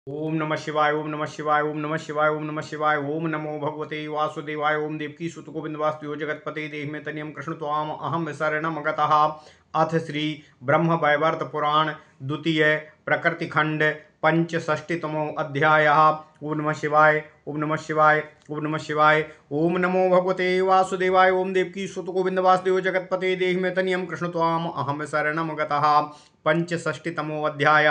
ओम नमः शिवाय ओम नमः शिवाय ओम नमः शिवाय ओम नमः शिवाय ओम नमो भगवते वासुदेवाय ओम देवकी सुत गोविंद वासुदेव जगतपते देहि में तनियम कृष्ण त्वाम अहम शरणम गतः। अथ श्री ब्रह्म वैवर्त पुराण द्वितीय प्रकृति खंड पंचषष्टितमो अध्याय। ओम नमः शिवाय ओम नमः शिवाय ओम नमः शिवाय ओम नमो भगवते वासुदेवाय ओम देवकी सुत गोविंद वासुदेव जगतपते देहि में तनियम कृष्ण त्वाम अहम शरणम गतः। पंचषष्टितमो अध्याय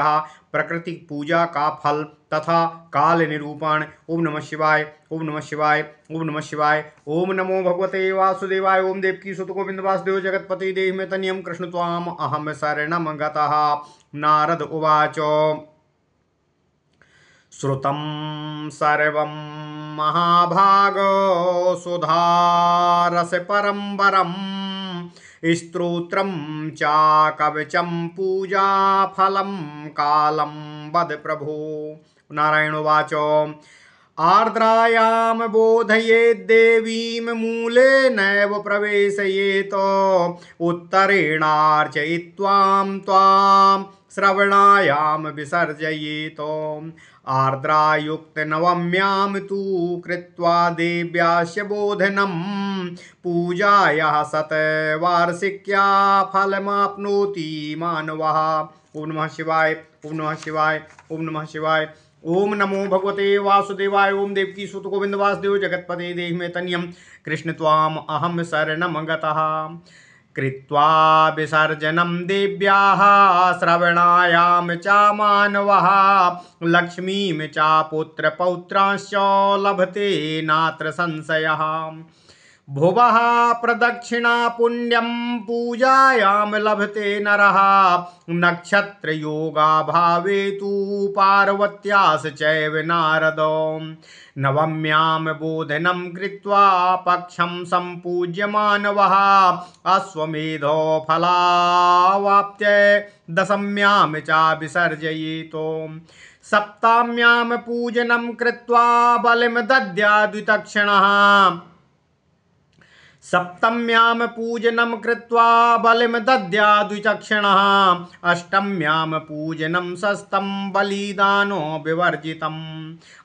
प्रकृति पूजा का फल तथा काल निरूपण। ओम नमः शिवाय ओम नमः शिवाय ओम नमः शिवाय ओम नमो भगवते वासुदेवाय ओम देवकी सुत गोविंद वासुदेव जगतपति देहि में तनियम कृष्ण त्वाम अहम शरणम गतः। नारद उवाच श्रुतं सर्वं महाभागो सुधारस परम्बरम् स्तोत्रं चा कवचं पूजा फलं कालं वद प्रभो। नारायण उवाच आर्द्रायां बोधयेद्देवीं मूले नैव प्रवेशयेत् उत्तरेणार्चयित्वां त्वां श्रवणायां विसर्जयेत्। आर्द्रायुक्तनवम्यां तु कृत्वा देव्यास्य बोधनं पूजायाः शतवार्षिक्या फलमाप्नोति मानवः। ओम नमः शिवाय ओम नमः शिवाय ओम नमः शिवाय ओम नमो भगवते वासुदेवाय ओम देवकी सुत गोविंद वासुदेव जगतपते देहि में तनियम कृष्ण त्वाम अहम शरणम गतः। कृत्वा विसर्जनं देव्याः श्रवणायां च मानवः लक्ष्मीं च पुत्रपौत्रांश्च लभते नात्र संशयः। भुवः प्रदक्षिणा पुण्यं पूजायां लभते नरः नक्षत्रयोगाभावे तु पार्वत्यास चैव नारदो। नवम्यां बोधनं कृत्वा पक्षं सम्पूज्य मानवः अश्वमेधो फलावाप्त्यै दशम्यां च विसर्जयेत्। सप्ताम्यां पूजनं कृत्वा बलिं दद्याद्विचक्षणः सप्तम्यां पूजनं कृत्वा बलिं दद्याद्विचक्षणः। अष्टम्यां पूजनं शस्तं बलिदानो विवर्जितम्।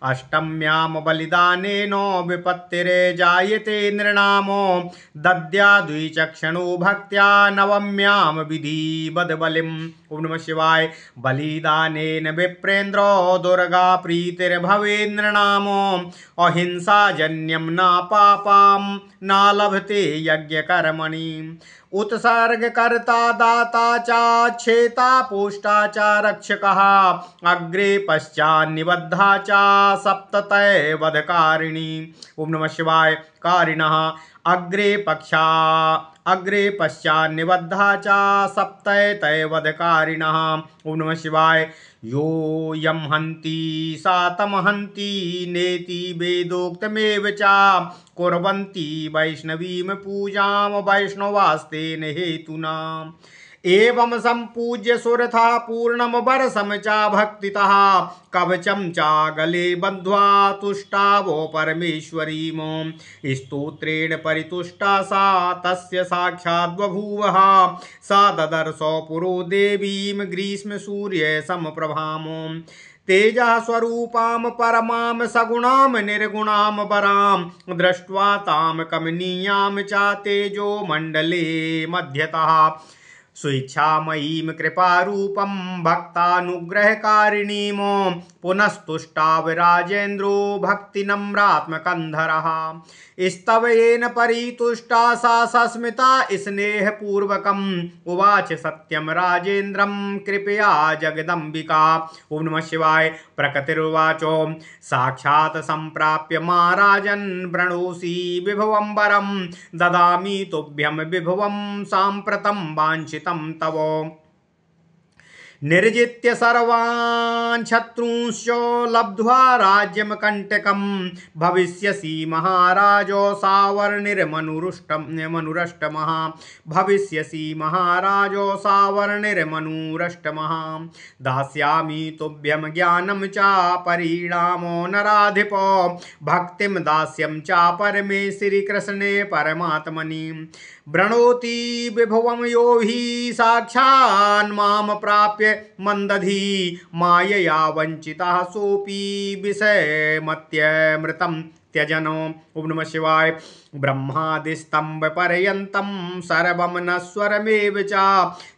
अष्टम्यां बलिदानेन विपत्तिर्जायते नृणामो दद्याद्विचक्षणो भक्त्या नवम्यां विधिवद् बलिम्। ओम नमः शिवाय बलिदानेन विप्रेन्द्रो दुर्गा प्रीतिर्भवेत् नृणामो अहिंसाजन्यं न पापं न लभते यज्ञकर्मणि। उत्सर्गकर्ता दाता च क्षेता पोष्टा च रक्षकः अग्रे पश्चान्निबद्धा च सप्ततैवधकारिणी। ओम नमः शिवाय कारिणः अग्रे पश्चान्निबद्धा च सप्ततैवधकारिणः। ओम नमः शिवाय यो यं हन्ति सा तं हन्ति नेति वेदोक्तमेव च कुर्वन्ति वैष्णवीं पूजां वैष्णवास्तेन हेतुना। एवं सम्पूज्य सुरथा पूर्णं वर्षं च भक्तितः कवचं च गले बद्ध्वा तुष्टावो परमेश्वरीं। स्तोत्रेण परितुष्टा सा तस्य साक्षात् बभूवः सा ददर्शो पुरो देवीं ग्रीष्म सूर्य समप्रभां। तेजः स्वरूपां परमां सगुणां निर्गुणां वरां दृष्ट्वा तां कमनीयां च तेजो मण्डले मध्यतः। स्वेच्छामयीं कृपारूपं भक्तानुग्रहकारिणीं पुनस्तुष्टाव राजेन्द्रो भक्तिनम्रात्मकन्धरः। स्तवयेन परितुष्टा सा सस्मिता स्नेहपूर्वकम् उवाच सत्यं राजेन्द्रं कृपया जगदम्बिका। ओम नमः शिवाय प्रकृतिरुवाच साक्षात् सम्प्राप्य महाराजन् वृणोसि विभवं वरं ददामि तुभ्यं विभवं साम्प्रतं वाञ्छितं तव। निर्जित्य सर्वान् शत्रूंश्च लब्ध्वा राज्यं कंटकं भविष्यसि महाराजो सावर्णिर्मनुरष्टमः। भविष्यसि महाराजो सावर्णिर्मनुरष्टमः। दास्यामि तुभ्यं ज्ञानं च परिणामो नराधिपो भक्तिं दास्यं च परमे श्रीकृष्णे परमात्मनि। वृणोति विभवं यो हि साक्षान् मां प्राप्य मन्दधी मायया वञ्चितः सोऽपि विषयमत्यमृतं त्यजनो। ओम नमः शिवाय। ब्रह्मादिस्तंभ पर्यन्तं सर्वं नश्वरमेव च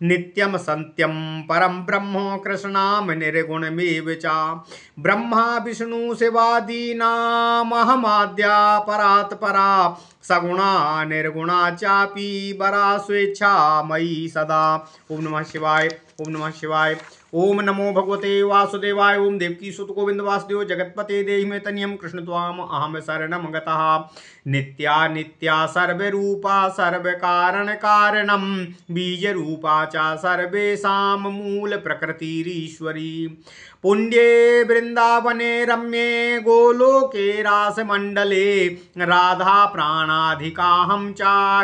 नित्यं सत्यं परं ब्रह्म कृष्णाम निर्गुणमेव च। ब्रह्मा विष्णु शिवादीनामहमाद्या परात् परा सगुणा निर्गुणा चापि वरा स्वेच्छा मयि सदा। ओम नमः शिवाय। ओम नमः शिवाय। ओम नमो भगवते वासुदेवाय। ओम देवकी सुत गोविंद वासुदेव जगतपते देहि मे तनियं कृष्ण त्वाम अहम शरणं गतः। नित्या नित्या सर्वरूपा सर्वकारण कारणं बीजरूपा च सर्वेषां मूल प्रकृतिरीश्वरी। पुण्ये वृंदावने रम्ये गोलोके रासमण्डले राधा प्राणाधिकाहं च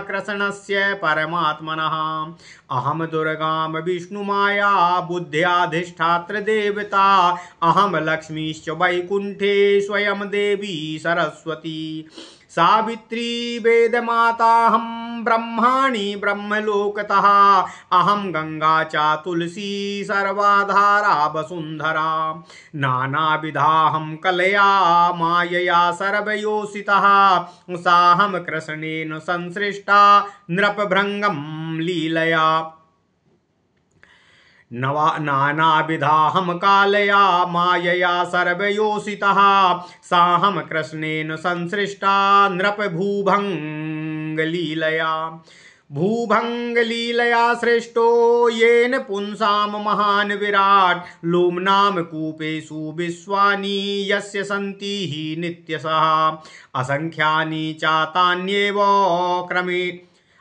कृष्णस्य परमात्मनः। अहम दुर्गां विष्णुमाया बुद्ध्याधिष्ठात्र देवता अहम लक्ष्मीश्च वैकुंठे स्वयं देवी सरस्वती। सावित्री वेदमाताहं ब्रह्माणि ब्रह्मलोकतः अहं गंगा च तुलसी सर्वाधारा वसुंधरा। नानाविधाहं कलया मायया सर्वयोषितः साहं कृष्णेन संसृष्टा नृपभृङ्गं लीलया। नानाविधाहं कालया मायया सर्वयोषितः साहं कृष्णेन संसृष्टा नृपभूभङ्गलीलया। भूभङ्गलीलया सृष्टो येन पुंसां महान् विराट् लोम्नां कूपेषु विश्वानि यस्य सन्ति हि नित्यशः।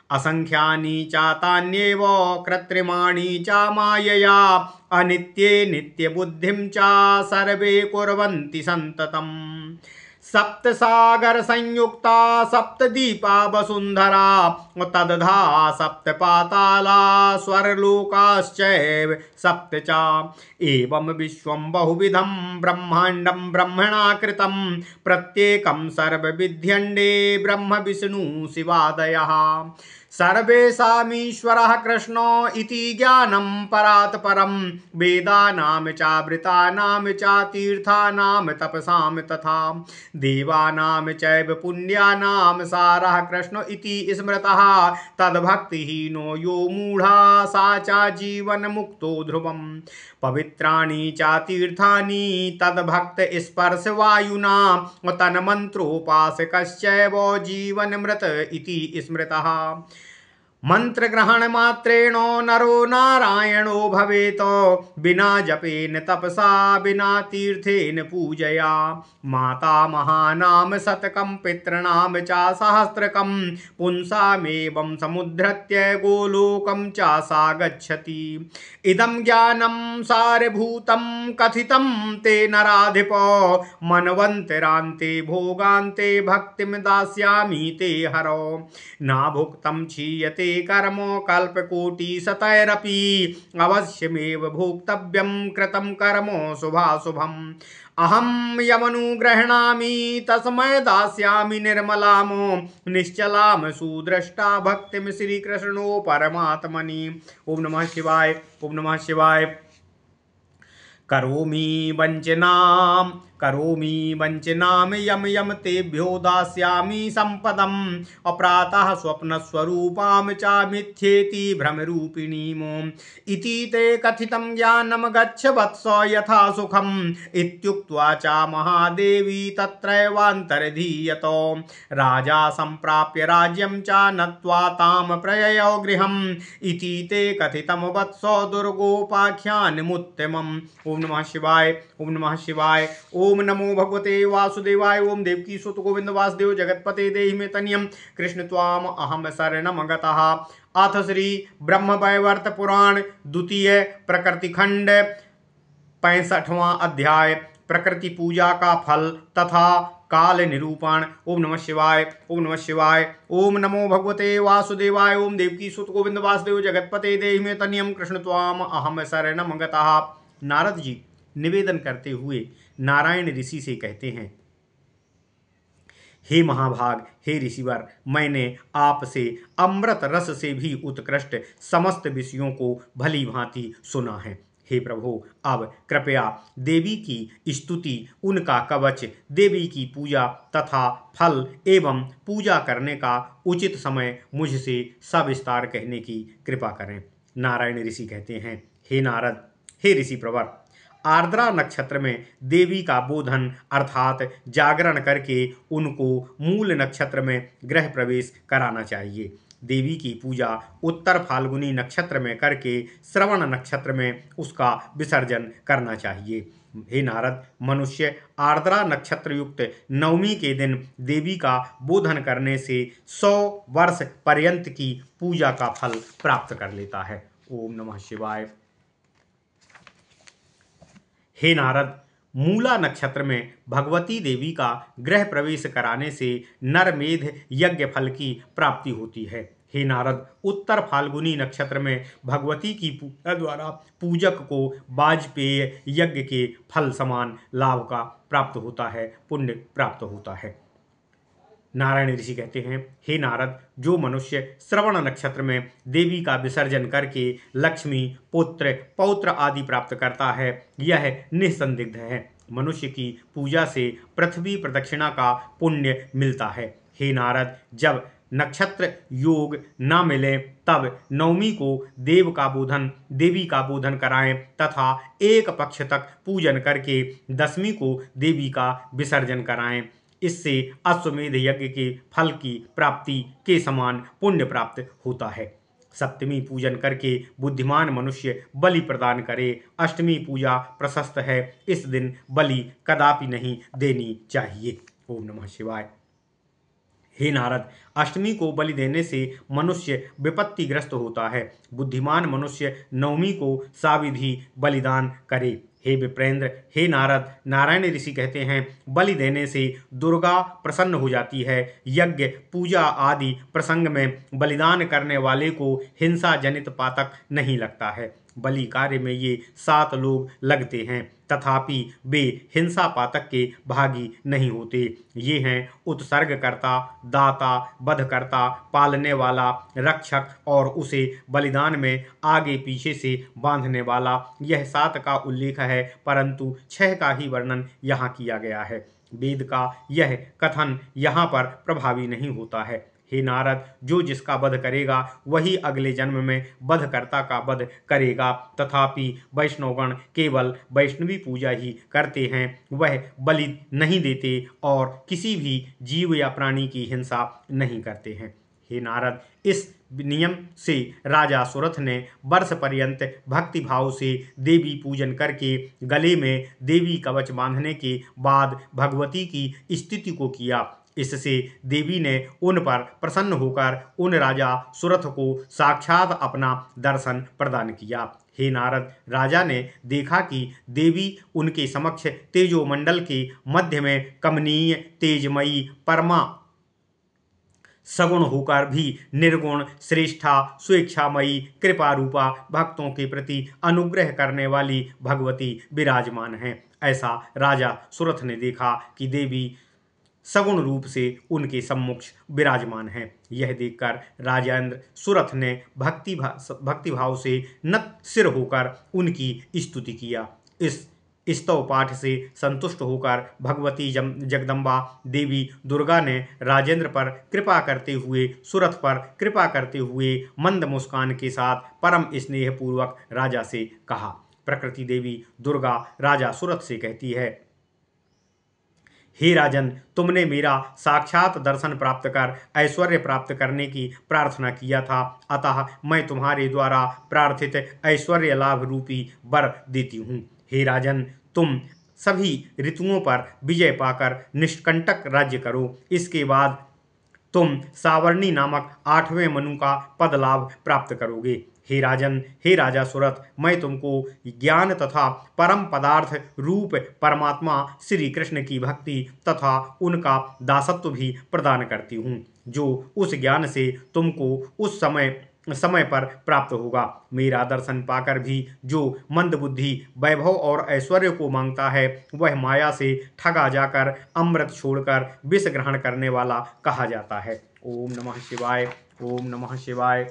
असंख्यानि चातान्येव कृत्रिमाणि च मायया अनित्ये नित्यबुद्धिं च सर्वे कुर्वन्ति सन्ततम्। सप्तसागर संयुक्ता सप्तदीपा वसुंधरा तदधा सप्तपाताला स्वर्लोकाश्चैव सप्त च। एवं विश्वं बहुविधं ब्रह्माण्डं ब्रह्मणा कृतं प्रत्येकं सर्वविध्यण्डे ब्रह्म विष्णु शिवादयः। सर्वेषामीश्वरः कृष्णो इति ज्ञानं परात् परं वेदानां चावृतानां च तीर्थानां तपसां तथा देवानां चैव पुण्यानां सारः कृष्ण इति स्मृतः। तद्भक्तिहीनो यो मूढा सा च जीवन्मुक्तो ध्रुवम्। पवित्राणि च तीर्थानि तद्भक्त स्पर्शवायुना तन्मन्त्रोपासकश्चैव जीवन्मृत इति स्मृतः। मंत्रग्रहण मात्रेण नरो नारायणो भवेत बिना जपेन तपसा बिना तीर्थेन पूजया। माता महानाम शतकं पितॄणां च सहस्रकं पुंसामेवं समुद्धृत्य गोलोकं च सा गच्छति। इदं ज्ञानं सारभूतं कथितं ते नराधिप मनवन्तरान्ते भोगान्ते भक्तिं दास्यामि ते हरो। नाभुक्तं क्षीयते कर्म कल्पकोटिशतैरपि अवश्यमेव भोक्तव्यं कृतं कर्म शुभाशुभम्। अहं यमनुगृह्णामि तस्मै दास्यामि निर्मलां निश्चलां सुदृष्टा भक्तिं श्रीकृष्णो परमात्मनि। ओम नमः शिवाय। ओम नमः शिवाय। करोमि वञ्चनां यम यम तेभ्यो दास्यामि सम्पदम्। अप्रातः स्वप्नस्वरूपां च मिथ्येति भ्रमरूपिणीम्। इति ते कथितं ज्ञानं गच्छ वत्स यथा सुखम्। इत्युक्त्वा च महादेवी तत्रैवान्तर्धीयत। राजा सम्प्राप्य राज्यं च नत्वा तां प्रययौ गृहम्। इति ते कथितं वत्स दुर्गोपाख्यानमुत्तमम्। ओम नमः शिवाय। ओम नमः शिवाय। ओम नमो भगवते वासुदेवाय। ओम देवकी सुत गोविंद वासुदेव जगतपते देहि मे तनियं कृष्ण त्वाम अहम शरणं गतः। अथ श्री ब्रह्मवैवर्त पुराण द्वितीय प्रकृति खंड 65वां अध्याय प्रकृति पूजा का फल तथा काल निरूपण। ओम नमः शिवाय। ओम नमः शिवाय। ओम नमो भगवते वासुदेवाय। ओम देवकी सुत गोविंद वासुदेव जगतपते देहि मे तनियं कृष्ण त्वाम अहम शरणं गतः। नारद जी निवेदन करते हुए नारायण ऋषि से कहते हैं, हे महाभाग, हे ऋषिवर, मैंने आपसे अमृत रस से भी उत्कृष्ट समस्त विषयों को भली भांति सुना है। हे प्रभु, अब कृपया देवी की स्तुति, उनका कवच, देवी की पूजा तथा फल एवं पूजा करने का उचित समय मुझसे सविस्तार कहने की कृपा करें। नारायण ऋषि कहते हैं, हे नारद, हे ऋषि प्रवर, आर्द्रा नक्षत्र में देवी का बोधन अर्थात जागरण करके उनको मूल नक्षत्र में गृह प्रवेश कराना चाहिए। देवी की पूजा उत्तर फाल्गुनी नक्षत्र में करके श्रवण नक्षत्र में उसका विसर्जन करना चाहिए। हे नारद, मनुष्य आर्द्रा नक्षत्र युक्त नवमी के दिन देवी का बोधन करने से 100 वर्ष पर्यंत की पूजा का फल प्राप्त कर लेता है। ओम नमः शिवाय। हे नारद, मूला नक्षत्र में भगवती देवी का गृह प्रवेश कराने से नरमेध यज्ञ फल की प्राप्ति होती है। हे नारद, उत्तर फाल्गुनी नक्षत्र में भगवती की पूजा द्वारा पूजक को वाजपेय यज्ञ के फल समान लाभ का प्राप्त होता है, पुण्य प्राप्त होता है। नारायण ऋषि कहते हैं, हे नारद, जो मनुष्य श्रवण नक्षत्र में देवी का विसर्जन करके लक्ष्मी, पुत्र, पौत्र आदि प्राप्त करता है, यह निसंदिग्ध है। मनुष्य की पूजा से पृथ्वी प्रदक्षिणा का पुण्य मिलता है। हे नारद, जब नक्षत्र योग न मिले तब नवमी को देवी का बोधन कराएं तथा एक पक्ष तक पूजन करके दसवीं को देवी का विसर्जन कराएं। इससे अश्वमेध यज्ञ के फल की प्राप्ति के समान पुण्य प्राप्त होता है। सप्तमी पूजन करके बुद्धिमान मनुष्य बलि प्रदान करे। अष्टमी पूजा प्रशस्त है, इस दिन बलि कदापि नहीं देनी चाहिए। ओम नमः शिवाय। हे नारद, अष्टमी को बलि देने से मनुष्य विपत्तिग्रस्त होता है। बुद्धिमान मनुष्य नवमी को साविधि बलिदान करे। हे विप्रेंद्र, हे नारद, नारायण ऋषि कहते हैं, बलि देने से दुर्गा प्रसन्न हो जाती है। यज्ञ, पूजा आदि प्रसंग में बलिदान करने वाले को हिंसा जनित पातक नहीं लगता है। बलि कार्य में ये 7 लोग लगते हैं, तथापि वे हिंसा पातक के भागी नहीं होते। ये हैं उत्सर्गकर्ता, दाता, वधकर्ता, पालने वाला, रक्षक और उसे बलिदान में आगे पीछे से बांधने वाला। यह 7 का उल्लेख है, परंतु 6 का ही वर्णन यहाँ किया गया है। वेद का यह कथन यहाँ पर प्रभावी नहीं होता है। हे नारद, जो जिसका वध करेगा वही अगले जन्म में वधकर्ता का वध करेगा। तथापि वैष्णवगण केवल वैष्णवी पूजा ही करते हैं, वह बलि नहीं देते और किसी भी जीव या प्राणी की हिंसा नहीं करते हैं। हे नारद, इस नियम से राजा सुरथ ने वर्ष पर्यंत भक्ति भाव से देवी पूजन करके गले में देवी कवच बांधने के बाद भगवती की स्तुति को किया। इससे देवी ने उन पर प्रसन्न होकर उन राजा सुरथ को साक्षात अपना दर्शन प्रदान किया। हे नारद, राजा ने देखा कि देवी उनके समक्ष तेजोमंडल के मध्य में कमनीय, तेजमयी, परमा सगुण होकर भी निर्गुण, श्रेष्ठा, स्वेच्छामयी, कृपा रूपा, भक्तों के प्रति अनुग्रह करने वाली भगवती विराजमान हैं। ऐसा राजा सुरथ ने देखा कि देवी सगुण रूप से उनके सम्मुख विराजमान है। यह देखकर राजेंद्र सुरथ ने भक्ति भाव से नत सिर होकर उनकी स्तुति किया। इस स्तव पाठ से संतुष्ट होकर भगवती जगदम्बा देवी दुर्गा ने राजेंद्र पर कृपा करते हुए, सुरथ पर कृपा करते हुए मंद मुस्कान के साथ परम स्नेह पूर्वक राजा से कहा। प्रकृति देवी दुर्गा राजा सुरथ से कहती है, हे राजन, तुमने मेरा साक्षात दर्शन प्राप्त कर ऐश्वर्य प्राप्त करने की प्रार्थना किया था, अतः मैं तुम्हारे द्वारा प्रार्थित ऐश्वर्य लाभ रूपी वर देती हूँ। हे राजन, तुम सभी ऋतुओं पर विजय पाकर निष्कंटक राज्य करो। इसके बाद तुम सावर्णी नामक 8वें मनु का पद लाभ प्राप्त करोगे। हे राजन, हे राजा सुरथ, मैं तुमको ज्ञान तथा परम पदार्थ रूप परमात्मा श्री कृष्ण की भक्ति तथा उनका दासत्व भी प्रदान करती हूँ, जो उस ज्ञान से तुमको उस समय पर प्राप्त होगा। मेरा दर्शन पाकर भी जो मंद बुद्धि वैभव और ऐश्वर्य को मांगता है, वह माया से ठगा जाकर अमृत छोड़कर विष ग्रहण करने वाला कहा जाता है। ओम नमः शिवाय। ओम नमः शिवाय।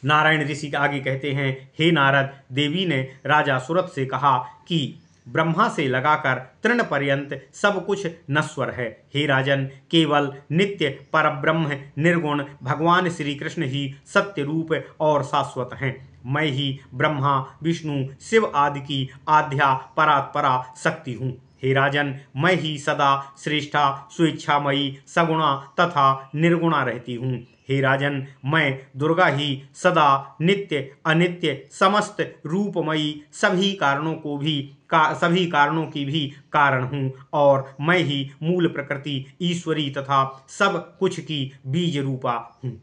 नारायण ऋषि के आगे कहते हैं, हे नारद, देवी ने राजा सुरथ से कहा कि ब्रह्मा से लगाकर तृण पर्यंत सब कुछ नश्वर है। हे राजन, केवल नित्य परब्रह्म निर्गुण भगवान श्री कृष्ण ही सत्य रूप और शाश्वत हैं। मैं ही ब्रह्मा विष्णु शिव आदि की आद्या परात्परा शक्ति हूँ। हे राजन, मैं ही सदा श्रेष्ठा स्वेच्छामयी सगुणा तथा निर्गुणा रहती हूँ। हे राजन, मैं दुर्गा ही सदा नित्य अनित्य समस्त रूपमयी सभी कारणों की भी कारण हूँ और मैं ही मूल प्रकृति ईश्वरी तथा सब कुछ की बीज रूपा हूँ।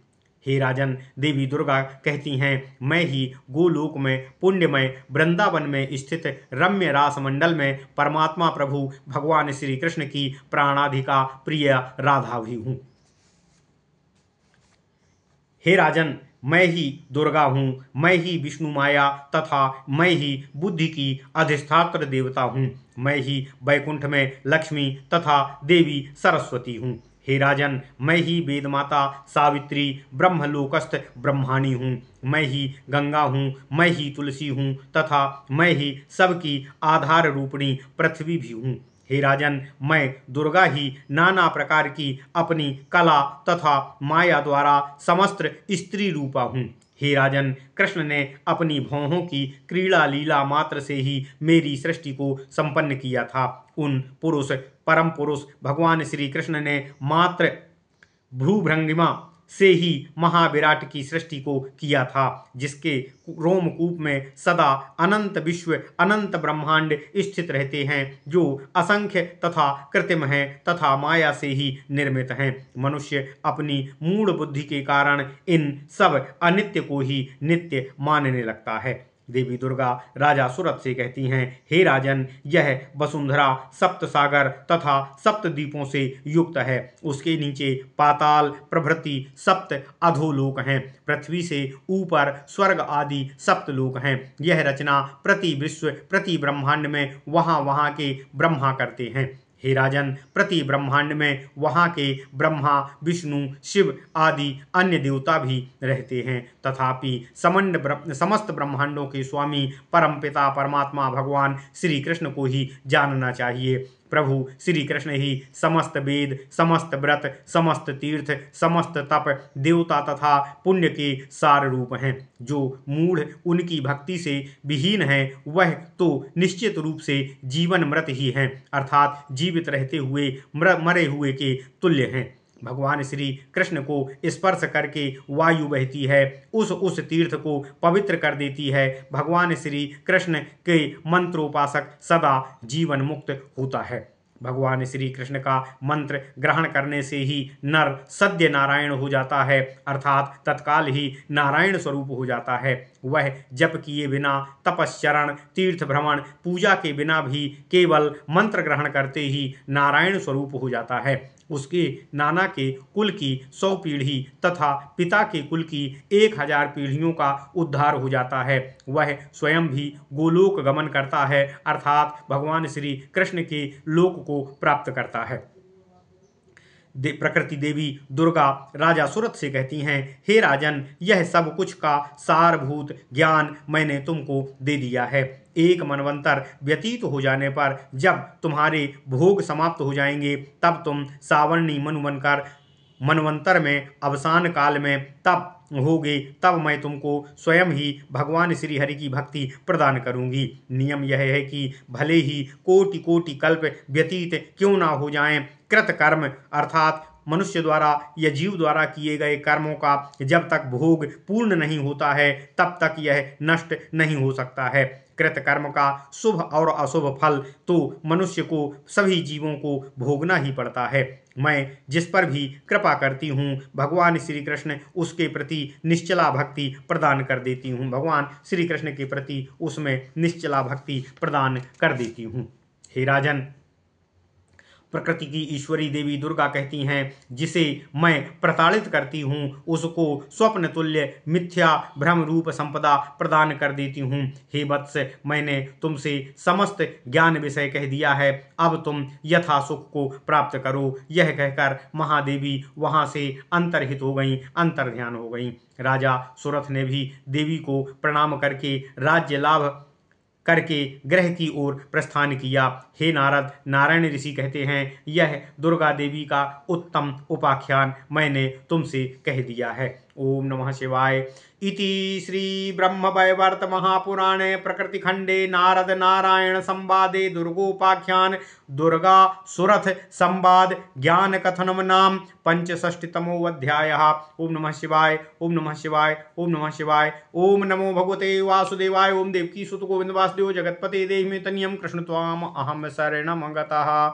हे राजन, देवी दुर्गा कहती हैं, मैं ही गोलोक में पुण्यमय वृंदावन में स्थित रम्य रास मंडल में परमात्मा प्रभु भगवान श्री कृष्ण की प्राणाधिका प्रिय राधा भी हूँ। हे राजन, मैं ही दुर्गा हूँ, मैं ही विष्णु माया तथा मैं ही बुद्धि की अधिष्ठात्र देवता हूँ। मैं ही वैकुंठ में लक्ष्मी तथा देवी सरस्वती हूँ। हे राजन, मैं ही वेद माता सावित्री ब्रह्मलोकस्थ ब्रह्माणी हूँ। मैं ही गंगा हूँ, मैं ही तुलसी हूँ तथा मैं ही सबकी आधार रूपिणी पृथ्वी भी हूँ। हे राजन, मैं दुर्गा ही नाना प्रकार की अपनी कला तथा माया द्वारा समस्त स्त्री रूपा हूँ। हे राजन, कृष्ण ने अपनी भौहों की क्रीड़ा लीला मात्र से ही मेरी सृष्टि को संपन्न किया था। उन पुरुष परम पुरुष भगवान श्री कृष्ण ने मात्र भ्रूभृंगिमा से ही महाविराट की सृष्टि को किया था, जिसके रोमकूप में सदा अनंत विश्व अनंत ब्रह्मांड स्थित रहते हैं, जो असंख्य तथा कृत्रिम हैं तथा माया से ही निर्मित हैं। मनुष्य अपनी मूढ़ बुद्धि के कारण इन सब अनित्य को ही नित्य मानने लगता है। देवी दुर्गा राजा सुरथ से कहती हैं, हे राजन, यह वसुंधरा सप्त सागर तथा सप्त द्वीपों से युक्त है। उसके नीचे पाताल प्रभृति सप्त अधोलोक हैं। पृथ्वी से ऊपर स्वर्ग आदि सप्त लोक हैं। यह रचना प्रति विश्व प्रति ब्रह्मांड में वहाँ के ब्रह्मा करते हैं। हे राजन, प्रति ब्रह्मांड में वहाँ के ब्रह्मा विष्णु शिव आदि अन्य देवता भी रहते हैं। तथापि समस्त ब्रह्मांडों के स्वामी परमपिता परमात्मा भगवान श्री कृष्ण को ही जानना चाहिए। प्रभु श्री कृष्ण ही समस्त वेद समस्त व्रत समस्त तीर्थ समस्त तप देवता तथा पुण्य के सार रूप हैं। जो मूढ़ उनकी भक्ति से विहीन है, वह तो निश्चित रूप से जीवन मृत ही हैं, अर्थात जीवित रहते हुए मरे हुए के तुल्य हैं। भगवान श्री कृष्ण को स्पर्श करके वायु बहती है, उस तीर्थ को पवित्र कर देती है। भगवान श्री कृष्ण के मंत्रोपासक सदा जीवन मुक्त होता है। भगवान श्री कृष्ण का मंत्र ग्रहण करने से ही नर सद्य नारायण हो जाता है, अर्थात तत्काल ही नारायण स्वरूप हो जाता है। वह जप किए बिना तपश्चरण तीर्थ भ्रमण पूजा के बिना भी केवल मंत्र ग्रहण करते ही नारायण स्वरूप हो जाता है। उसके नाना के कुल की 100 पीढ़ी तथा पिता के कुल की 1000 पीढ़ियों का उद्धार हो जाता है। वह स्वयं भी गोलोक गमन करता है, अर्थात भगवान श्री कृष्ण के लोक को प्राप्त करता है। प्रकृति देवी दुर्गा राजा सुरथ से कहती हैं, हे राजन, यह सब कुछ का सारभूत ज्ञान मैंने तुमको दे दिया है। एक मनवंतर व्यतीत हो जाने पर जब तुम्हारे भोग समाप्त हो जाएंगे, तब तुम सावर्णी मनु बनकर मनवंतर में अवसान काल में तब होगे, तब मैं तुमको स्वयं ही भगवान श्री हरि की भक्ति प्रदान करूंगी। नियम यह है कि भले ही कोटि कोटि कल्प व्यतीत क्यों ना हो जाएं, कृत कर्म अर्थात मनुष्य द्वारा या जीव द्वारा किए गए कर्मों का जब तक भोग पूर्ण नहीं होता है, तब तक यह नष्ट नहीं हो सकता है। कृत कर्म का शुभ और अशुभ फल तो मनुष्य को सभी जीवों को भोगना ही पड़ता है। मैं जिस पर भी कृपा करती हूँ, भगवान श्री कृष्ण उसके प्रति निश्चला भक्ति प्रदान कर देती हूँ। भगवान श्री कृष्ण के प्रति उसमें निश्चला भक्ति प्रदान कर देती हूँ। हे राजन, प्रकृति की ईश्वरी देवी दुर्गा कहती हैं, जिसे मैं प्रताड़ित करती हूँ उसको स्वप्न तुल्य मिथ्या भ्रम रूप संपदा प्रदान कर देती हूँ। हे वत्स, मैंने तुमसे समस्त ज्ञान विषय कह दिया है, अब तुम यथा सुख को प्राप्त करो। यह कहकर महादेवी वहां से अंतर्हित हो गई, अंतर्ध्यान हो गई। राजा सुरथ ने भी देवी को प्रणाम करके राज्य लाभ करके ग्रह की ओर प्रस्थान किया। हे नारद, नारायण ऋषि कहते हैं, यह दुर्गा देवी का उत्तम उपाख्यान मैंने तुमसे कह दिया है। ओम नमः शिवाय। इति श्री ब्रह्मवैवर्त महापुराणे प्रकृति खंडे नारद नारायण संवादे दुर्गोपाख्यान दुर्गा सुरथ संवाद ज्ञान कथनम नाम पंचषष्टितमो अध्यायः। ओम नमः शिवाय, ओम नमः शिवाय, ओम नमः शिवाय। ओम नमो भगवते वासुदेवाय। ओम देवकी सुत गोविंद वासुदेव जगतपते देहि मे तनियम कृष्ण त्वाम अहम शरणम गतः।